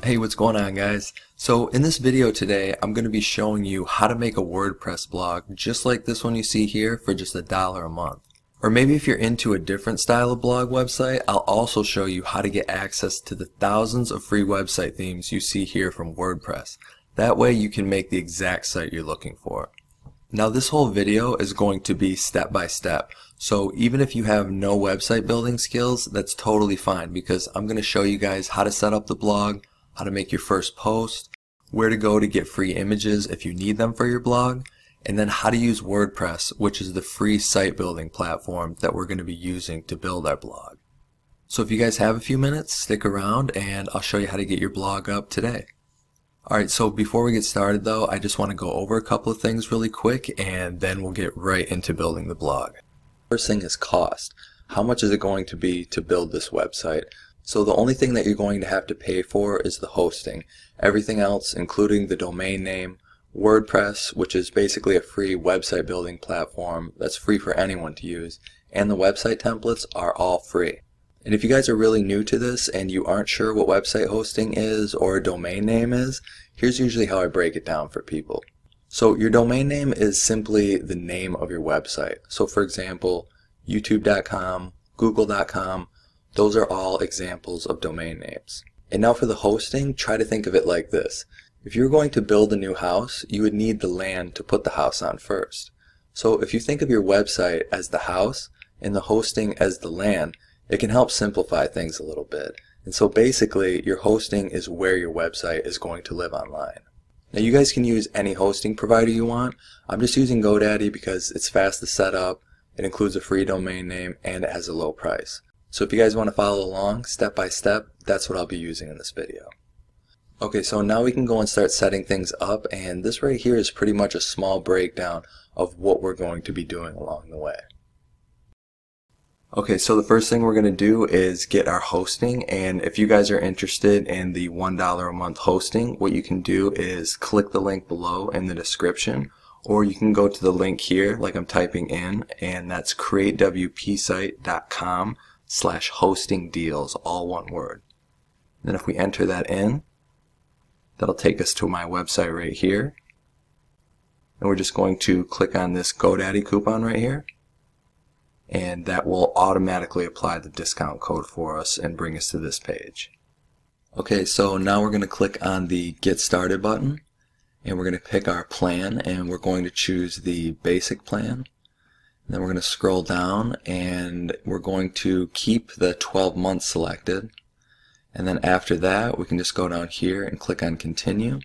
Hey, what's going on, guys? So in this video today, I'm going to be showing you how to make a WordPress blog just like this one you see here for just $1 a month. Or maybe if you're into a different style of blog website, I'll also show you how to get access to the thousands of free website themes you see here from WordPress. That way you can make the exact site you're looking for. Now this whole video is going to be step by step, so even if you have no website building skills, that's totally fine because I'm going to show you guys how to set up the blog, how to make your first post, where to go to get free images if you need them for your blog, and then how to use WordPress, which is the free site building platform that we're going to be using to build our blog. So if you guys have a few minutes, stick around and I'll show you how to get your blog up today. Alright, so before we get started though, I just want to go over a couple of things really quick and then we'll get right into building the blog. First thing is cost. How much is it going to be to build this website? So the only thing that you're going to have to pay for is the hosting. Everything else, including the domain name, WordPress, which is basically a free website building platform that's free for anyone to use, and the website templates are all free. And if you guys are really new to this and you aren't sure what website hosting is or a domain name is, here's usually how I break it down for people. So your domain name is simply the name of your website. So for example, youtube.com, google.com, those are all examples of domain names. And now for the hosting, try to think of it like this. If you're going to build a new house, you would need the land to put the house on first. So if you think of your website as the house and the hosting as the land, it can help simplify things a little bit. And so basically, your hosting is where your website is going to live online. Now you guys can use any hosting provider you want. I'm just using GoDaddy because it's fast to set up, it includes a free domain name, and it has a low price. So if you guys want to follow along step by step, that's what I'll be using in this video. Okay, so now we can go and start setting things up, and this right here is pretty much a small breakdown of what we're going to be doing along the way. Okay, so the first thing we're going to do is get our hosting, and if you guys are interested in the $1 a month hosting, what you can do is click the link below in the description, or you can go to the link here like I'm typing in, and that's createwpsite.com/hosting deals, all one word. Then if we enter that in, that'll take us to my website right here, and we're just going to click on this GoDaddy coupon right here, and that will automatically apply the discount code for us and bring us to this page. Okay, so now we're going to click on the Get Started button, and we're going to pick our plan, and we're going to choose the basic plan. Then we're going to scroll down and we're going to keep the 12 months selected, and then after that we can just go down here and click on continue.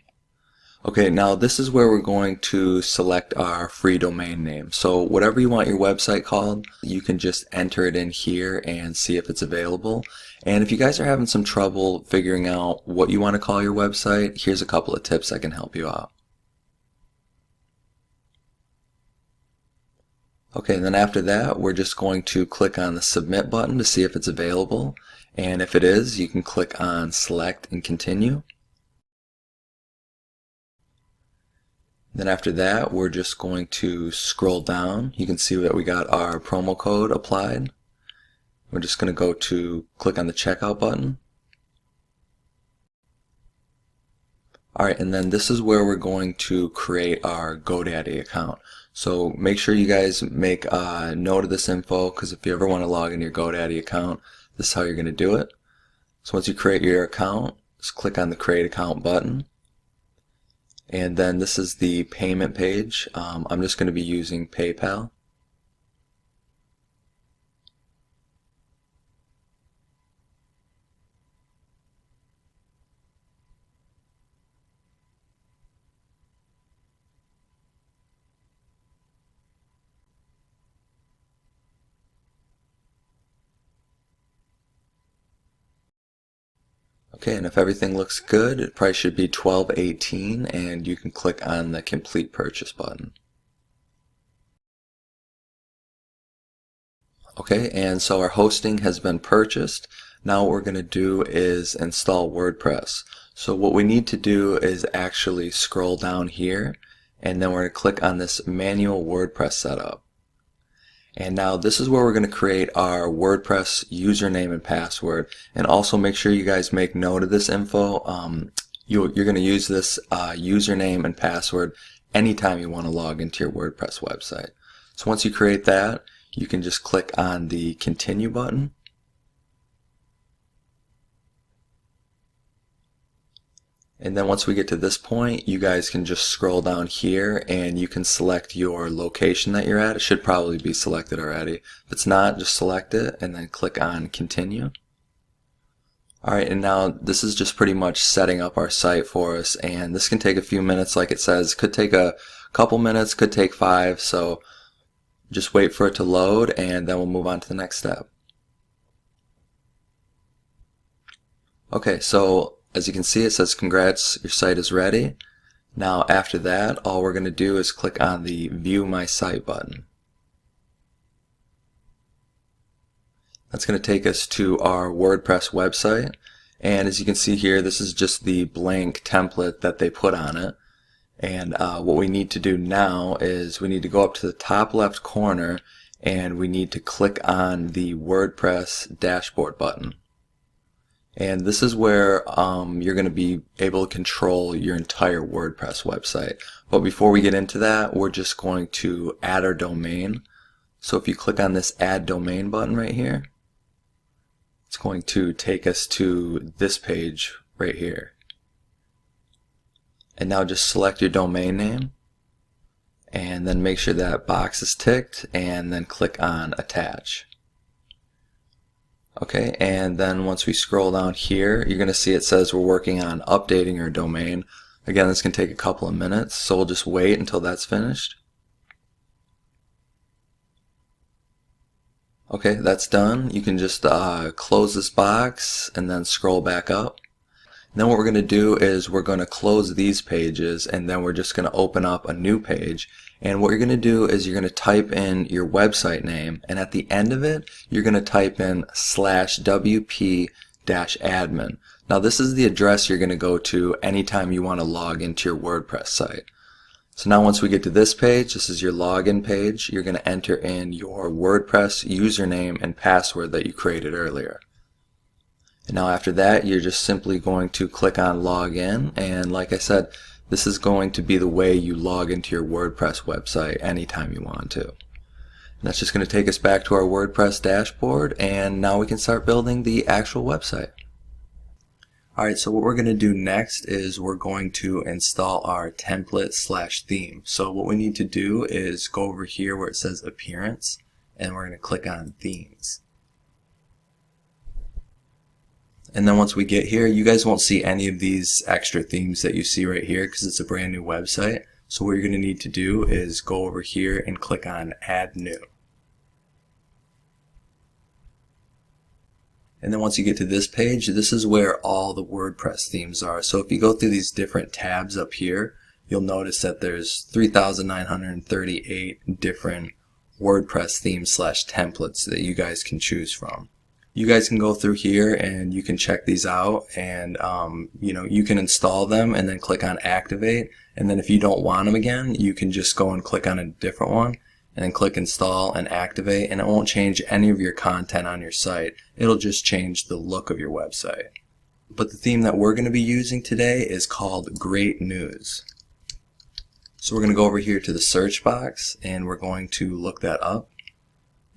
Okay, now this is where we're going to select our free domain name. So whatever you want your website called, you can just enter it in here and see if it's available. And if you guys are having some trouble figuring out what you want to call your website, here's a couple of tips that can help you out. Okay, and then after that, we're just going to click on the Submit button to see if it's available. And if it is, you can click on Select and Continue. Then after that, we're just going to scroll down. You can see that we got our promo code applied. We're just going to go to click on the Checkout button. Alright, and then this is where we're going to create our GoDaddy account. So make sure you guys make a note of this info, because if you ever want to log in your GoDaddy account, this is how you're going to do it. So once you create your account, just click on the Create Account button. And then this is the payment page. I'm just going to be using PayPal. Okay, and if everything looks good, it probably should be $12.18, and you can click on the Complete Purchase button. Okay, and so our hosting has been purchased. Now what we're going to do is install WordPress. So what we need to do is actually scroll down here, and then we're going to click on this Manual WordPress Setup. And now this is where we're going to create our WordPress username and password. And also make sure you guys make note of this info. You're going to use this username and password anytime you want to log into your WordPress website. So once you create that, you can just click on the continue button. And then once we get to this point, you guys can just scroll down here and you can select your location that you're at. It should probably be selected already. If it's not, just select it and then click on continue. Alright, and now this is just pretty much setting up our site for us, and this can take a few minutes like it says. Could take a couple minutes, could take 5, so just wait for it to load and then we'll move on to the next step. Okay, so as you can see, it says congrats, your site is ready. Now after that, all we're going to do is click on the view my site button. That's going to take us to our WordPress website, and as you can see here, this is just the blank template that they put on it. And what we need to do now is we need to go up to the top left corner and we need to click on the WordPress dashboard button. And this is where you're going to be able to control your entire WordPress website. But before we get into that, we're just going to add our domain. So if you click on this add domain button right here, it's going to take us to this page right here. And now just select your domain name and then make sure that box is ticked and then click on attach. Okay, and then once we scroll down here, you're going to see it says we're working on updating our domain. Again, this can take a couple of minutes, so we'll just wait until that's finished. Okay, that's done. You can just close this box and then scroll back up. And then what we're going to do is we're going to close these pages and then we're just going to open up a new page. And what you're going to do is you're going to type in your website name, and at the end of it you're going to type in /wp-admin. Now this is the address you're going to go to anytime you want to log into your WordPress site. So now once we get to this page, this is your login page. You're going to enter in your WordPress username and password that you created earlier. And now after that, you're just simply going to click on login, and like I said, this is going to be the way you log into your WordPress website anytime you want to. And that's just going to take us back to our WordPress dashboard, and now we can start building the actual website. Alright, so what we're going to do next is we're going to install our template/theme. So what we need to do is go over here where it says appearance, and we're going to click on themes. And then once we get here, you guys won't see any of these extra themes that you see right here because it's a brand new website. So what you're going to need to do is go over here and click on add new. And then once you get to this page, this is where all the WordPress themes are. So if you go through these different tabs up here, you'll notice that there's 3,938 different WordPress themes/templates that you guys can choose from. You guys can go through here and you can check these out, and you can install them and then click on activate, and then if you don't want them again, you can just go and click on a different one and then click install and activate, and it won't change any of your content on your site. It'll just change the look of your website. But the theme that we're going to be using today is called Great News. So we're going to go over here to the search box and we're going to look that up.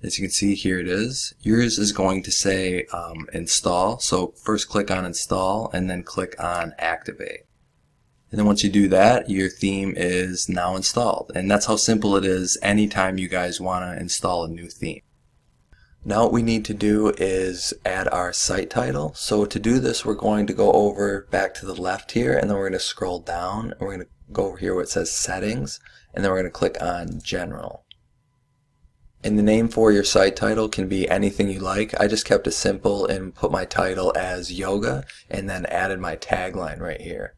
As you can see, here it is. Yours is going to say install. So first click on install and then click on activate. And then once you do that, your theme is now installed. And that's how simple it is anytime you guys want to install a new theme. Now what we need to do is add our site title. So to do this, we're going to go over back to the left here, and then we're going to scroll down and we're going to go over here where it says settings, and then we're going to click on general. And the name for your site title can be anything you like. I just kept it simple and put my title as yoga and then added my tagline right here.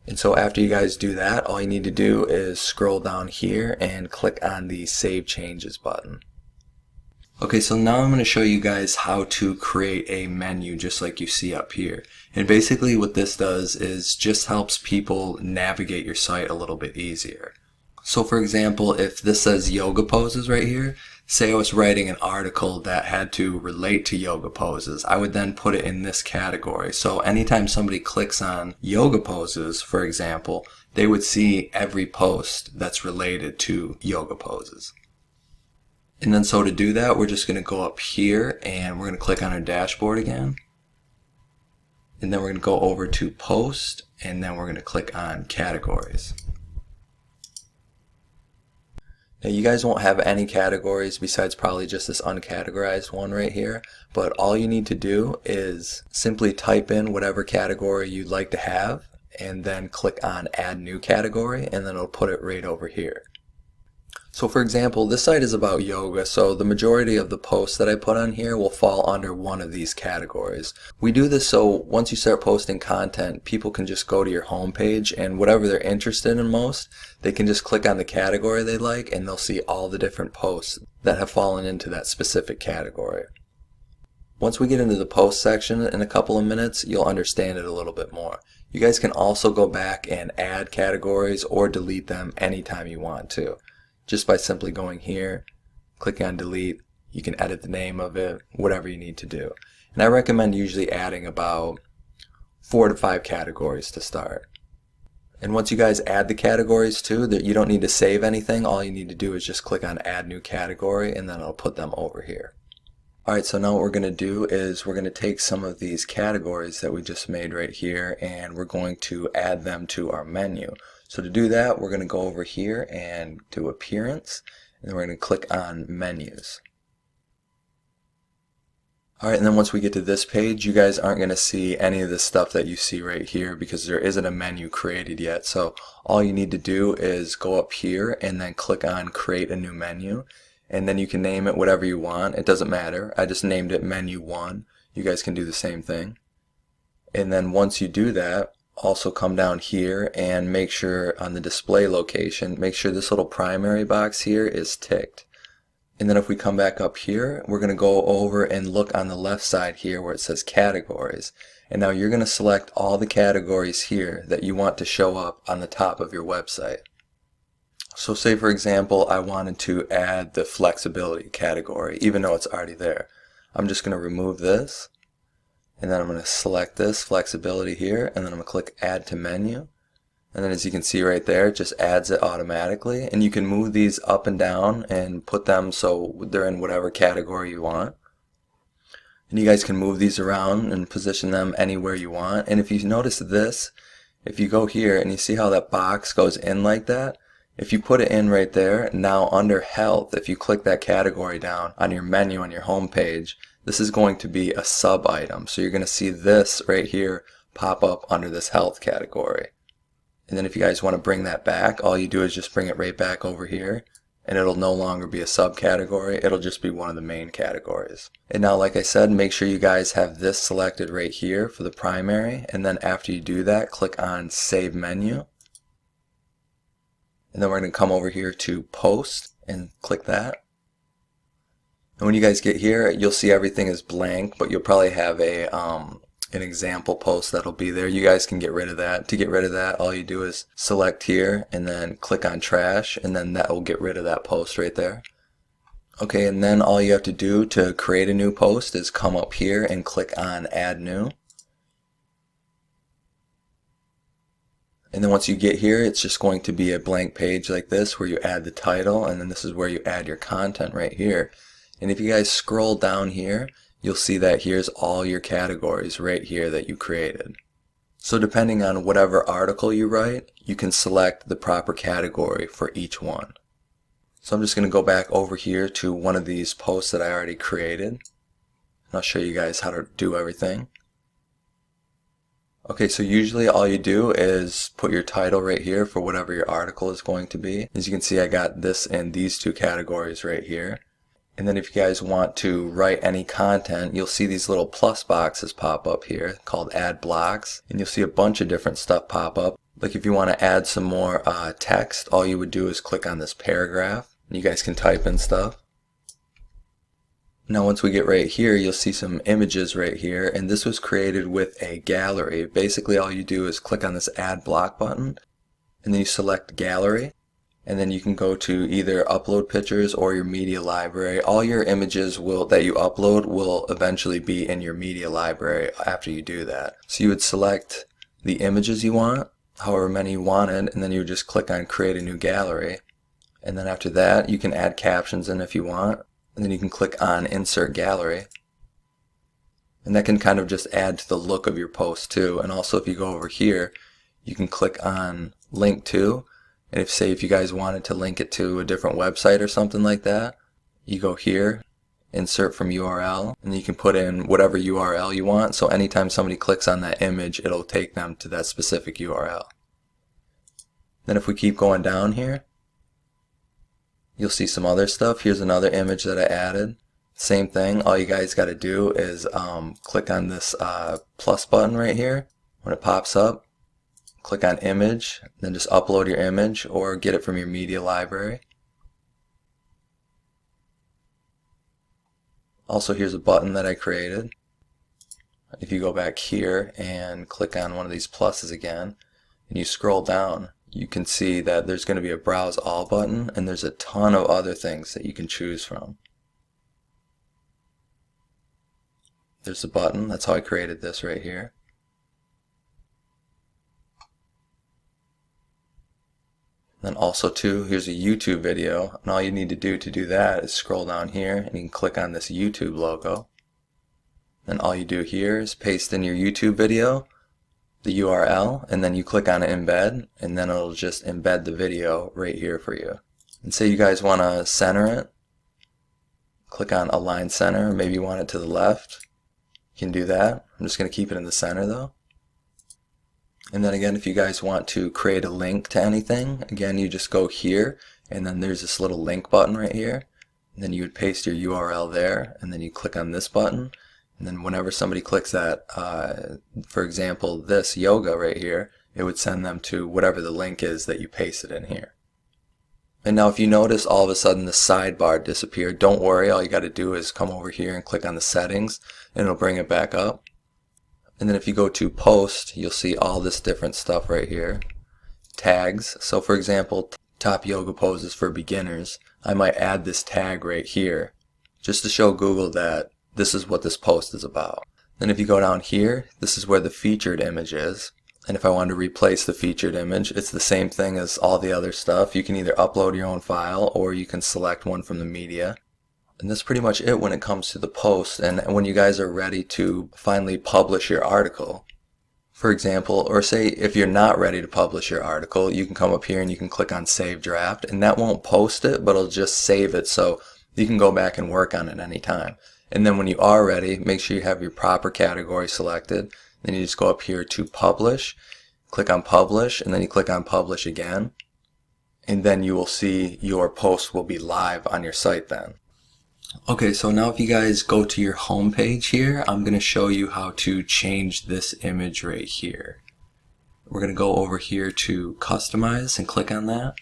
And so after you guys do that, all you need to do is scroll down here and click on the Save Changes button. Okay, so now I'm going to show you guys how to create a menu just like you see up here. And basically what this does is just helps people navigate your site a little bit easier. So for example, if this says yoga poses right here, say I was writing an article that had to relate to yoga poses, I would then put it in this category. So anytime somebody clicks on yoga poses, for example, they would see every post that's related to yoga poses. And then so to do that, we're just going to go up here and we're going to click on our dashboard again. And then we're going to go over to post, and then we're going to click on categories. Now you guys won't have any categories besides probably just this uncategorized one right here, but all you need to do is simply type in whatever category you'd like to have and then click on add new category, and then it'll put it right over here. So for example, this site is about yoga, so the majority of the posts that I put on here will fall under one of these categories. We do this so once you start posting content, people can just go to your home page, and whatever they're interested in most, they can just click on the category they like and they'll see all the different posts that have fallen into that specific category. Once we get into the post section in a couple of minutes, you'll understand it a little bit more. You guys can also go back and add categories or delete them anytime you want to. Just by simply going here, clicking on delete, you can edit the name of it, whatever you need to do. And I recommend usually adding about 4 to 5 categories to start. And once you guys add the categories too, that you don't need to save anything, all you need to do is just click on add new category and then it'll put them over here. Alright, so now what we're going to do is we're going to take some of these categories that we just made right here and we're going to add them to our menu. So to do that, we're going to go over here and do appearance, and then we're going to click on menus. Alright, and then once we get to this page, you guys aren't going to see any of the stuff that you see right here because there isn't a menu created yet. So all you need to do is go up here and then click on create a new menu, and then you can name it whatever you want. It doesn't matter. I just named it menu 1. You guys can do the same thing. And then once you do that, also come down here and make sure on the display location, make sure this little primary box here is ticked. And then if we come back up here, we're going to go over and look on the left side here where it says categories. And now you're going to select all the categories here that you want to show up on the top of your website. So say for example, I wanted to add the flexibility category, even though it's already there. I'm just going to remove this. And then I'm going to select this flexibility here, and then I'm going to click add to menu. And then as you can see right there, it just adds it automatically. And you can move these up and down and put them so they're in whatever category you want. And you guys can move these around and position them anywhere you want. And if you notice this, if you go here and you see how that box goes in like that, if you put it in right there, now under health, if you click that category down on your menu on your home page, this is going to be a sub item. So you're going to see this right here pop up under this health category. And then if you guys want to bring that back, all you do is just bring it right back over here and it'll no longer be a subcategory. It'll just be one of the main categories. And now, like I said, make sure you guys have this selected right here for the primary. And then after you do that, click on Save Menu. And then we're going to come over here to Post and click that. And when you guys get here, you'll see everything is blank, but you'll probably have a an example post that'll be there. You guys can get rid of that. To get rid of that, all you do is select here and then click on trash, and then that will get rid of that post right there. Okay, and then all you have to do to create a new post is come up here and click on add new. And then once you get here, it's just going to be a blank page like this where you add the title, and then this is where you add your content right here. And if you guys scroll down here, you'll see that here's all your categories right here that you created. So depending on whatever article you write, you can select the proper category for each one. So I'm just going to go back over here to one of these posts that I already created. And I'll show you guys how to do everything. Okay, so usually all you do is put your title right here for whatever your article is going to be. As you can see, I got this in these two categories right here. And then if you guys want to write any content, you'll see these little plus boxes pop up here called add blocks. And you'll see a bunch of different stuff pop up. Like if you want to add some more text, all you would do is click on this paragraph. And you guys can type in stuff. Now once we get right here, you'll see some images right here, and this was created with a gallery. Basically all you do is click on this add block button, and then you select gallery, and then you can go to either upload pictures or your media library. All your images that you upload will eventually be in your media library after you do that. So you would select the images you want, however many you wanted, and then you would just click on create a new gallery. And then after that you can add captions in if you want, and then you can click on insert gallery. And that can kind of just add to the look of your post too. And also if you go over here, you can click on link to, and if you guys wanted to link it to a different website or something like that, you go here, insert from URL, and you can put in whatever URL you want. So anytime somebody clicks on that image, it'll take them to that specific URL. Then if we keep going down here, you'll see some other stuff. Here's another image that I added. Same thing, all you guys got to do is click on this plus button right here. When it pops up, click on image, then just upload your image or get it from your media library. Also, here's a button that I created. If you go back here and click on one of these pluses again, and you scroll down, you can see that there's going to be a browse all button, and there's a ton of other things that you can choose from. There's a button, that's how I created this right here. Then also too, here's a YouTube video, and all you need to do that is scroll down here and you can click on this YouTube logo. Then all you do here is paste in your YouTube video, the URL, and then you click on embed, and then it'll just embed the video right here for you. And say you guys want to center it, click on align center, maybe you want it to the left, you can do that. I'm just going to keep it in the center though. And then again, if you guys want to create a link to anything, again, you just go here, and then there's this little link button right here. And then you would paste your URL there, and then you click on this button. And then whenever somebody clicks that, for example, this yoga right here, it would send them to whatever the link is that you pasted in here. And now if you notice all of a sudden the sidebar disappeared, don't worry, all you got to do is come over here and click on the settings, and it'll bring it back up. And then if you go to post, you'll see all this different stuff right here. Tags. So for example, top yoga poses for beginners. I might add this tag right here just to show Google that this is what this post is about. Then if you go down here, this is where the featured image is. And if I want to replace the featured image, it's the same thing as all the other stuff. You can either upload your own file or you can select one from the media. And that's pretty much it when it comes to the post. And when you guys are ready to finally publish your article, for example, or say if you're not ready to publish your article, you can come up here and you can click on save draft, and that won't post it, but it'll just save it so you can go back and work on it anytime. And then when you are ready, make sure you have your proper category selected. Then you just go up here to publish, click on publish, and then you click on publish again. And then you will see your post will be live on your site then. Okay, so now if you guys go to your home page here, I'm going to show you how to change this image right here. We're going to go over here to customize and click on that.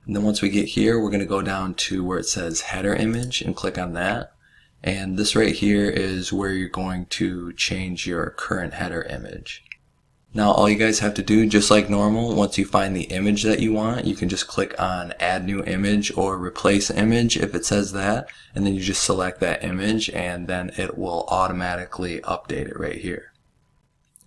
And then once we get here, we're going to go down to where it says header image and click on that. And this right here is where you're going to change your current header image. Now all you guys have to do, just like normal, once you find the image that you want, you can just click on add new image or replace image if it says that, and then you just select that image and then it will automatically update it right here.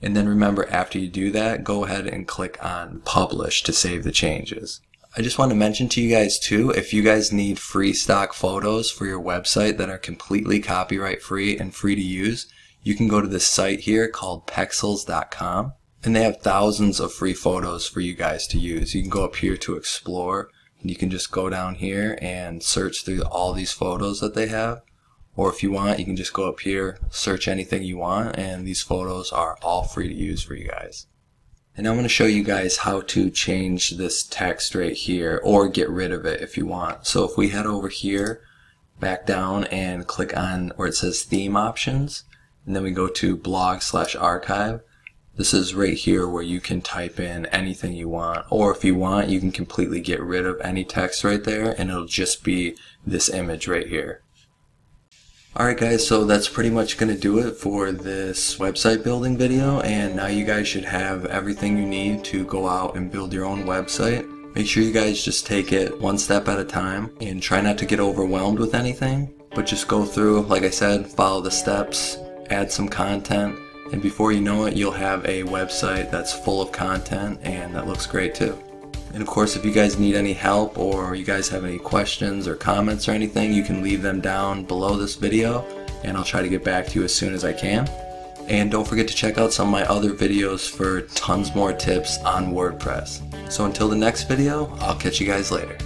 And then remember, after you do that, go ahead and click on publish to save the changes. I just want to mention to you guys too, if you guys need free stock photos for your website that are completely copyright free and free to use, you can go to this site here called pexels.com. And they have thousands of free photos for you guys to use. You can go up here to explore, and you can just go down here and search through all these photos that they have. Or if you want, you can just go up here, search anything you want, and these photos are all free to use for you guys. And I'm going to show you guys how to change this text right here, or get rid of it if you want. So if we head over here, back down, and click on where it says theme options, and then we go to blog/archive. This is right here where you can type in anything you want, or if you want, you can completely get rid of any text right there and it'll just be this image right here. Alright guys, so that's pretty much going to do it for this website building video, and now you guys should have everything you need to go out and build your own website. Make sure you guys just take it one step at a time and try not to get overwhelmed with anything, but just go through, like I said, follow the steps, add some content, and before you know it, you'll have a website that's full of content and that looks great too. And of course, if you guys need any help or you guys have any questions or comments or anything, you can leave them down below this video and I'll try to get back to you as soon as I can. And don't forget to check out some of my other videos for tons more tips on WordPress. So until the next video, I'll catch you guys later.